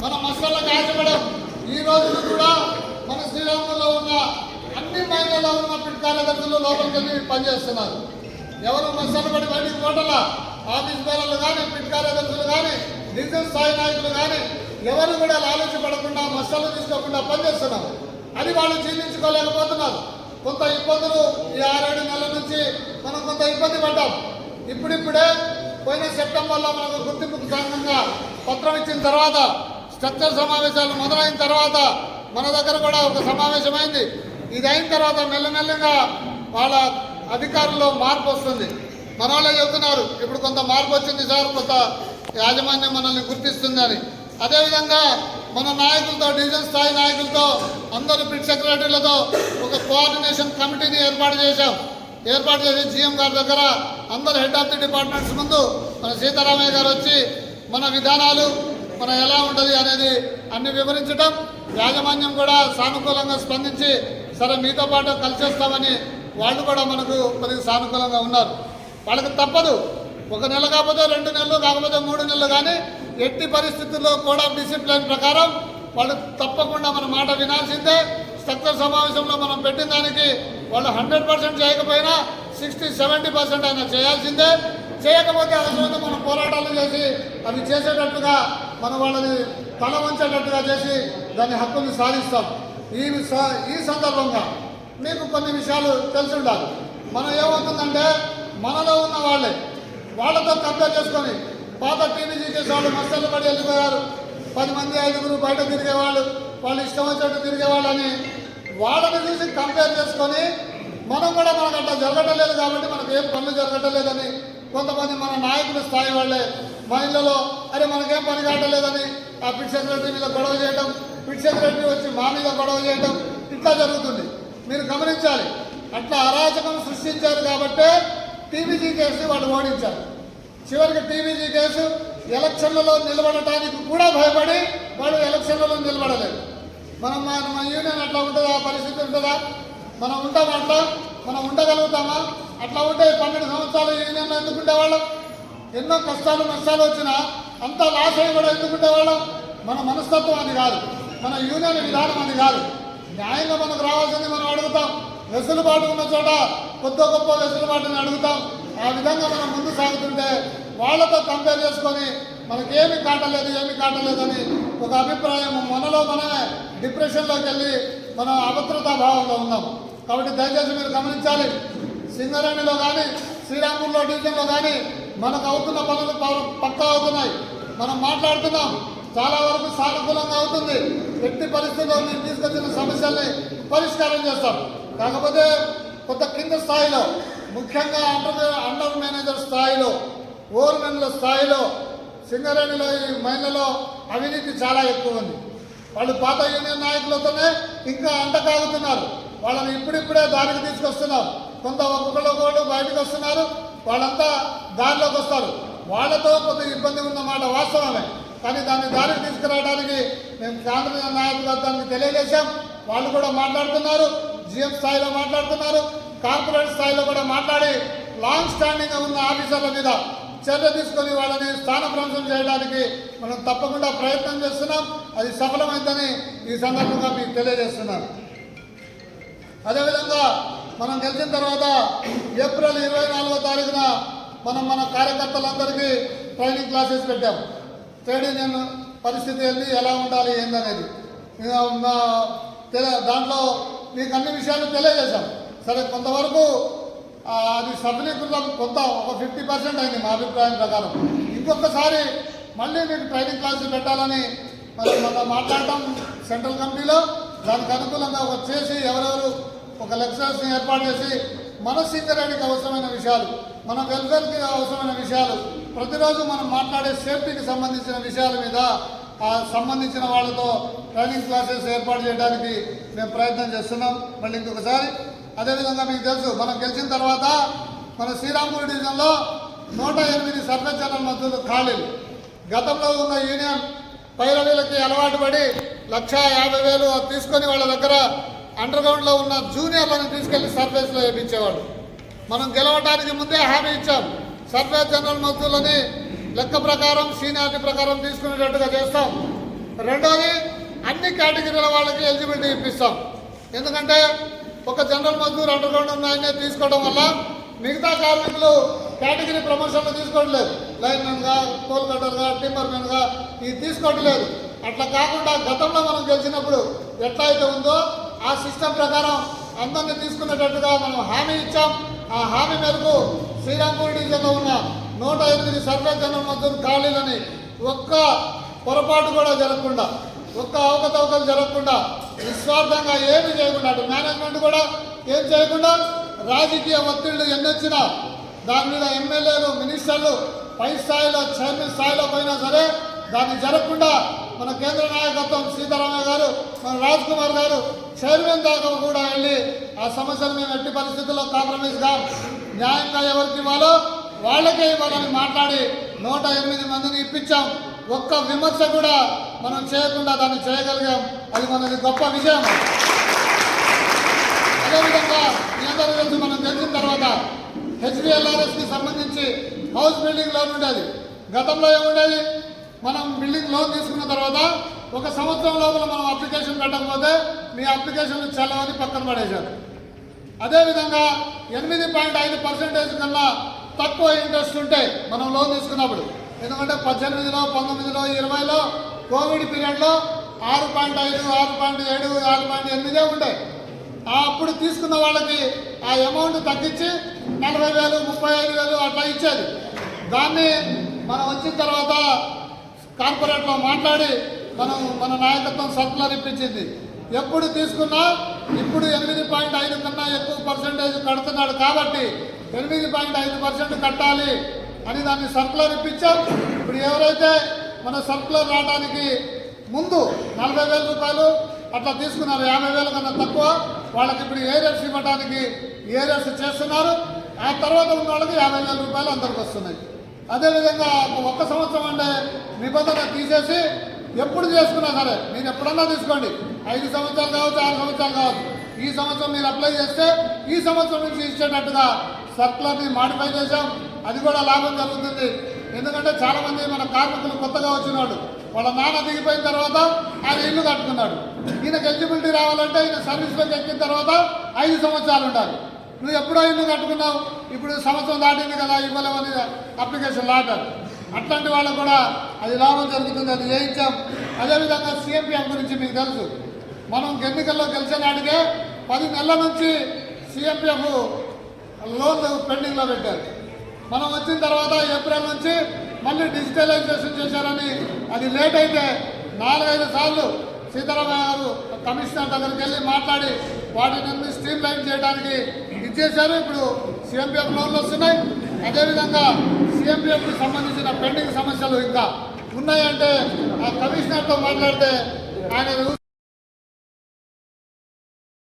మన మసాలకు ఆశపడం. ఈ రోజున కూడా మన శ్రీరాములో ఉన్న అన్ని మైళ్ళలో ఉన్న పిట్ కార్యదర్శులు లోపలికి వెళ్ళి పనిచేస్తున్నారు. ఎవరు మసాలు పడి బయటికి పోటలా ఆఫీస్ బేలర్లు కానీ పిట్ కార్యదర్శులు కానీ డివిజన్ స్థాయి నాయకులు కానీ ఎవరు కూడా ఆలోచించబడకుండా మసాలు తీసుకోకుండా పనిచేస్తున్నారు. అది వాళ్ళు జీర్ణించుకోలేకపోతున్నారు. కొంత ఇబ్బందులు ఈ 6-7 నెలల నుంచి మనం కొంత ఇబ్బంది పడ్డాం. ఇప్పుడిప్పుడే పోయిన సెప్టెంబర్లో మనకు గుర్తింపుకు సంఘంగా పత్రం ఇచ్చిన తర్వాత స్ట్రక్చర్ సమావేశాలు మొదలైన తర్వాత మన దగ్గర కూడా ఒక సమావేశమైంది. ఇది అయిన తర్వాత మెల్లమెల్లగా వాళ్ళ అధికారుల్లో మార్పు వస్తుంది. మన వాళ్ళే చెబుతున్నారు ఇప్పుడు కొంత మార్పు వచ్చింది సార్, కొంత యాజమాన్యం మనల్ని గుర్తిస్తుందని. అదేవిధంగా మన నాయకులతో డివిజన్ స్థాయి నాయకులతో అందరూ పిట్ సెక్రటరీలతో ఒక కోఆర్డినేషన్ కమిటీని ఏర్పాటు చేసి జీఎం గారి దగ్గర అందరు హెడ్ ఆఫ్ ది డిపార్ట్మెంట్స్ ముందు మన సీతారామయ్య గారు వచ్చి మన విధానాలు మన ఎలా ఉంటుంది అనేది అన్ని వివరించడం, యాజమాన్యం కూడా సానుకూలంగా స్పందించి సరే మీతో పాటు కలిసి వస్తామని వాళ్ళు కూడా మనకు కొద్దిగా సానుకూలంగా ఉన్నారు. వాళ్ళకి తప్పదు, 1 నెల కాకపోతే 2 నెలలు కాకపోతే 3 నెలలు, కానీ ఎట్టి పరిస్థితుల్లో కోడ్ ఆఫ్ డిసిప్లిన్ ప్రకారం వాళ్ళు తప్పకుండా మన మాట వినాల్సిందే. స్ట్రక్చర్ సమావేశంలో మనం పెట్టిన దానికి వాళ్ళు 100% చేయకపోయినా 60-70% అయినా చేయాల్సిందే. చేయకపోతే అవసరంగా మనం పోరాటాలు చేసి అవి చేసేటట్టుగా మనం వాళ్ళని తల వంచేటట్టుగా చేసి దాని హక్కుని సాధిస్తాం. ఈ సందర్భంగా మీకు కొన్ని విషయాలు తెలిసి ఉండాలి. మనం ఏమవుతుందంటే మనలో ఉన్న వాళ్ళతో కంపేర్ చేసుకొని పాత టీవీజీ చేసేవాళ్ళు మస్తలు పడి వెళ్ళిపోయారు. 10 మంది 5గురు బయట తిరిగేవాళ్ళు, వాళ్ళు ఇష్టం వచ్చినట్టు తిరిగేవాళ్ళు అని వాళ్ళని చూసి కంపేర్ చేసుకొని మనం కూడా మనకు అట్లా జరగటం లేదు కాబట్టి మనకు ఏం పనులు జరగటం లేదని కొంతమంది మన నాయకుల స్థాయి వాళ్ళే మా ఇళ్లలో అరే మనకేం పని కావట్లేదని ఆ పిట్ సెక్రటరీ మీద గొడవ చేయడం, పిట్ సెక్రటరీ వచ్చి మా మీద గొడవ చేయడం ఇట్లా జరుగుతుంది. మీరు గమనించాలి. అట్లా అరాచకం సృష్టించారు కాబట్టే టీవీజీ కేసు వాళ్ళు ఓడించారు. చివరికి టీవీజీ కేసు ఎలక్షన్లలో నిలబడటానికి కూడా భయపడి వాళ్ళు ఎలక్షన్లలో నిలబడలేదు. మన యూనియన్ అట్లా ఉంటుందా? పరిస్థితి ఉంటుందా? మనం ఉంటామా? అట్లా మనం ఉండగలుగుతామా? అట్లా ఉంటే 12 సంవత్సరాలు యూనియన్లో ఎందుకు ఉండేవాళ్ళం? ఎన్నో కష్టాలు నష్టాలు వచ్చినా అంత లాస్ అయ్యి కూడా ఎందుకు ఉండేవాళ్ళం? మన మనస్తత్వం అది కాదు, మన యూనియన్ విధానం అది కాదు. న్యాయంగా మనకు రావాల్సింది మనం అడుగుతాం. వెసులుబాటు ఉన్న చోట కొత్త గొప్ప వెసులుబాటుని అడుగుతాం. ఆ విధంగా మనం ముందు సాగుతుంటే వాళ్ళతో కంపేర్ చేసుకొని మనకేమి కాటలేదని ఒక అభిప్రాయం మనలో మనమే డిప్రెషన్లోకి వెళ్ళి మనం అభద్రతా భావంలో ఉన్నాం. కాబట్టి దయచేసి మీరు గమనించాలి. సింగరేణిలో కానీ శ్రీరాంపూర్లో డివిజన్లో కానీ మనకు అవుతున్న పనులు పక్కా అవుతున్నాయి. మనం మాట్లాడుతున్నాం, చాలా వరకు సానుకూలంగా అవుతుంది. ఎట్టి పరిస్థితుల్లో మీరు తీసుకొచ్చిన సమస్యల్ని పరిష్కారం చేస్తాం. కాకపోతే కొంత కింద స్థాయిలో, ముఖ్యంగా అండర్ మేనేజర్ స్థాయిలో, ఓవర్మెన్ల స్థాయిలో సింగరేణిలో ఈ మైన్లలో అవినీతి చాలా ఎక్కువ ఉంది. వాళ్ళు పాత యూనియన్ నాయకులతోనే ఇంకా అంటకాగుతున్నారు. వాళ్ళని ఇప్పుడిప్పుడే దారికి తీసుకొస్తున్నారు. కొంత ఒక్కొక్కళ్ళు బయటకు వస్తున్నారు, వాళ్ళంతా దారిలోకి వస్తారు. వాళ్ళతో కొంత ఇబ్బంది ఉన్నమాట వాస్తవమే. కానీ దాన్ని దారికి తీసుకురావడానికి మేము కేంద్ర నాయకులు దానికి తెలియజేశాం. వాళ్ళు కూడా మాట్లాడుతున్నారు, జిఎం స్థాయిలో మాట్లాడుతున్నారు, కార్పొరేట్ స్థాయిలో కూడా మాట్లాడి లాంగ్ స్టాండింగ్ ఉన్న ఆఫీసర్ల మీద చర్య తీసుకొని వాళ్ళని స్థానభ్రంశం చేయడానికి మనం తప్పకుండా ప్రయత్నం చేస్తున్నాం. అది సఫలమైందని ఈ సందర్భంగా మీకు తెలియజేస్తున్నాను. అదేవిధంగా మనం గెలిచిన తర్వాత ఏప్రిల్ 24వ తారీఖున మన కార్యకర్తలందరికీ ట్రైనింగ్ క్లాసెస్ పెట్టాం. ట్రేడ్ యూనియన్ పరిస్థితి ఏంది, ఎలా ఉండాలి ఏందనేది దాంట్లో మీకు అన్ని విషయాలు తెలియజేశాం. సరే, కొంతవరకు అది సఫలీకృతం కొంత ఒక 50% అయింది మా అభిప్రాయం ప్రకారం. ఇంకొకసారి మళ్ళీ మీకు ట్రైనింగ్ క్లాసులు పెట్టాలని మనం మాట్లాడటం సెంట్రల్ కమిటీలో. దానికి అనుకూలంగా చేసి ఎవరెవరు ఒక లెక్చరర్స్ని ఏర్పాటు చేసి మన సింగరేణికి అవసరమైన విషయాలు, మన వెల్ఫేర్కి అవసరమైన విషయాలు, ప్రతిరోజు మనం మాట్లాడే సేఫ్టీకి సంబంధించిన విషయాల మీద సంబంధించిన వాళ్ళతో ట్రైనింగ్ క్లాసెస్ ఏర్పాటు చేయడానికి మేము ప్రయత్నం చేస్తున్నాం. మళ్ళీ ఇంకొకసారి అదేవిధంగా మీకు తెలుసు, మనం గెలిచిన తర్వాత మన శ్రీరాంపూర్ డివిజన్లో 108 సర్పంచ్ జనరల్ మంత్రులు ఖాళీలు. గతంలో ఉన్న యూనియన్ పైరవీలకి అలవాటు పడి 1,50,000 తీసుకొని వాళ్ళ దగ్గర అండర్గ్రౌండ్లో ఉన్న జూనియర్లను తీసుకెళ్లి సర్ఫేస్లో వేయించేవాడు. మనం గెలవడానికి ముందే హామీ ఇచ్చాం, సర్ఫేస్ జనరల్ మంత్రులని లెక్క ప్రకారం సీనియారిటీ ప్రకారం తీసుకునేటట్టుగా చేస్తాం. రెండోది అన్ని కేటగిరీల వాళ్ళకి ఎలిజిబిలిటీ ఇప్పిస్తాం. ఎందుకంటే ఒక జనరల్ మజ్దూర్ అండర్గ్రౌండ్ ఉన్నాయనే తీసుకోవడం వల్ల మిగతా కార్మికులు కేటగిరీ ప్రమోషన్లు తీసుకోవట్లేదు. లైన్మెన్గా, కోల్ కట్టర్గా, టిమ్మర్మెన్గా ఇది తీసుకోవట్లేదు. అట్లా కాకుండా గతంలో మనం గెలిచినప్పుడు ఎట్లా అయితే ఉందో ఆ సిస్టమ్ ప్రకారం అందరినీ తీసుకునేటట్టుగా మనం హామీ ఇచ్చాం. ఆ హామీ మేరకు శ్రీరాంపూర్ డివిజన్లో ఉన్న 108 సర్వే జనరల్ మజ్దూర్ ఖాళీలని ఒక్క పొరపాటు కూడా జరగకుండా, ఒక్క అవకతవకలు జరగకుండా, నిస్వార్థంగా ఏమి చేయకుండా, అటు మేనేజ్మెంట్ కూడా ఏం చేయకుండా, రాజకీయ ఒత్తిళ్లు ఎన్నొచ్చినా దాని మీద ఎమ్మెల్యేలు, మినిస్టర్లు పై స్థాయిలో, చైర్మన్ స్థాయిలో పోయినా సరే దాన్ని జరగకుండా మన కేంద్ర నాయకత్వం సీతారామయ్య గారు, మన రాజ్ కుమార్ గారు చైర్మన్ దాకా కూడా వెళ్ళి ఆ సమస్యలు మేము ఎట్టి పరిస్థితుల్లో కాంప్రమైజ్గా న్యాయంగా ఎవరికి ఇవ్వాలో వాళ్ళకే ఇవ్వాలని మాట్లాడి 108 మందిని ఇప్పించాం. ఒక్క విమర్శ కూడా మనం చేయకుండా దాన్ని చేయగలిగాం. అది మనది గొప్ప విజయం. అదేవిధంగా మీ అందరూ తెలుసు, మనం గెలిచిన తర్వాత హెచ్డిఎల్ఆర్ఎస్కి సంబంధించి హౌస్ బిల్డింగ్ లోన్ ఉండేది. గతంలో ఏముండేది, మనం బిల్డింగ్ లోన్ తీసుకున్న తర్వాత 1 సంవత్సరం లోపల మనం అప్లికేషన్ పెట్టకపోతే మీ అప్లికేషన్లు చెల్లవని పక్కన పడేశారు. అదేవిధంగా 8.5% కన్నా తక్కువ ఇంట్రెస్ట్ ఉంటే మనం లోన్ తీసుకున్నప్పుడు, ఎందుకంటే 18లో, 19లో, 20లో కోవిడ్ పీరియడ్లో 6.5, 6.7, 6.8 ఉండే. అప్పుడు తీసుకున్న వాళ్ళకి ఆ అమౌంట్ తగ్గించి 40,000, 35,000 అట్లా ఇచ్చేది. దాన్ని మనం వచ్చిన తర్వాత కార్పొరేట్లో మాట్లాడి మన నాయకత్వం సర్కులర్ ఇప్పించింది. ఎప్పుడు తీసుకున్నా ఇప్పుడు 8.5 కన్నా ఎక్కువ పర్సెంటేజ్ కడుతున్నాడు కాబట్టి 8.5% కట్టాలి అని దాన్ని సర్కులర్ ఇప్పించాం. ఇప్పుడు ఎవరైతే మన సర్కులర్ రావడానికి ముందు 40,000 రూపాయలు అట్లా తీసుకున్నారు, 50,000 కన్నా తక్కువ వాళ్ళకి ఇప్పుడు ఏరియర్స్ ఇవ్వడానికి ఏరియర్స్ చేస్తున్నారు. ఆ తర్వాత ఉన్న వాళ్ళకి 50,000 రూపాయలు అందరికి వస్తున్నాయి. అదేవిధంగా 1 సంవత్సరం అంటే నిబంధన తీసేసి ఎప్పుడు చేసుకున్నా సరే మీరు ఎప్పుడన్నా తీసుకోండి, 5 సంవత్సరాలు కావచ్చు, 6 సంవత్సరాలు కావచ్చు, ఈ సంవత్సరం మీరు అప్లై చేస్తే ఈ సంవత్సరం నుంచి ఇచ్చేటట్టుగా సర్కులర్ని మాడిఫై చేశాం. అది కూడా లాభం జరుగుతుంది. ఎందుకంటే చాలామంది మన కార్మికులు కొత్తగా వచ్చినాడు, వాళ్ళ నాన్న దిగిపోయిన తర్వాత ఆయన ఇల్లు కట్టుకున్నాడు. ఈయనకు ఎలిజిబిలిటీ రావాలంటే ఈయన సర్వీస్లోకి ఎక్కిన తర్వాత 5 సంవత్సరాలు ఉండాలి. నువ్వు ఎప్పుడో ఇల్లు కట్టుకున్నావు, ఇప్పుడు సంవత్సరం దాటింది కదా ఇవ్వలేమని అప్లికేషన్ లాటారు. అట్లాంటి వాళ్ళకు కూడా అది లాభం జరుగుతుంది, అది చేయించాం. అదేవిధంగా సిఎంపిఎఫ్ గురించి మీకు తెలుసు, మనం ఎన్నికల్లో గెలిచే నాటికే 10 నెలల నుంచి సిఎంపిఎఫ్ లోన్లు పెండింగ్లో పెట్టారు. మనం వచ్చిన తర్వాత ఏప్రిల్ నుంచి మళ్ళీ డిజిటలైజేషన్ చేశారని అది లేట్ అయితే 4-5 సార్లు సీతారామయ్య గారు కమిషనర్ దగ్గరికి వెళ్ళి మాట్లాడి వాటిని స్ట్రీమ్ లైన్ చేయడానికి ఇచ్చేశారు. ఇప్పుడు సిఎంపిఎఫ్ లోన్లు వస్తున్నాయి. అదేవిధంగా సిఎంపిఎఫ్కి సంబంధించిన పెండింగ్ సమస్యలు ఇంకా ఉన్నాయంటే ఆ కమిషనర్తో మాట్లాడితే ఆయన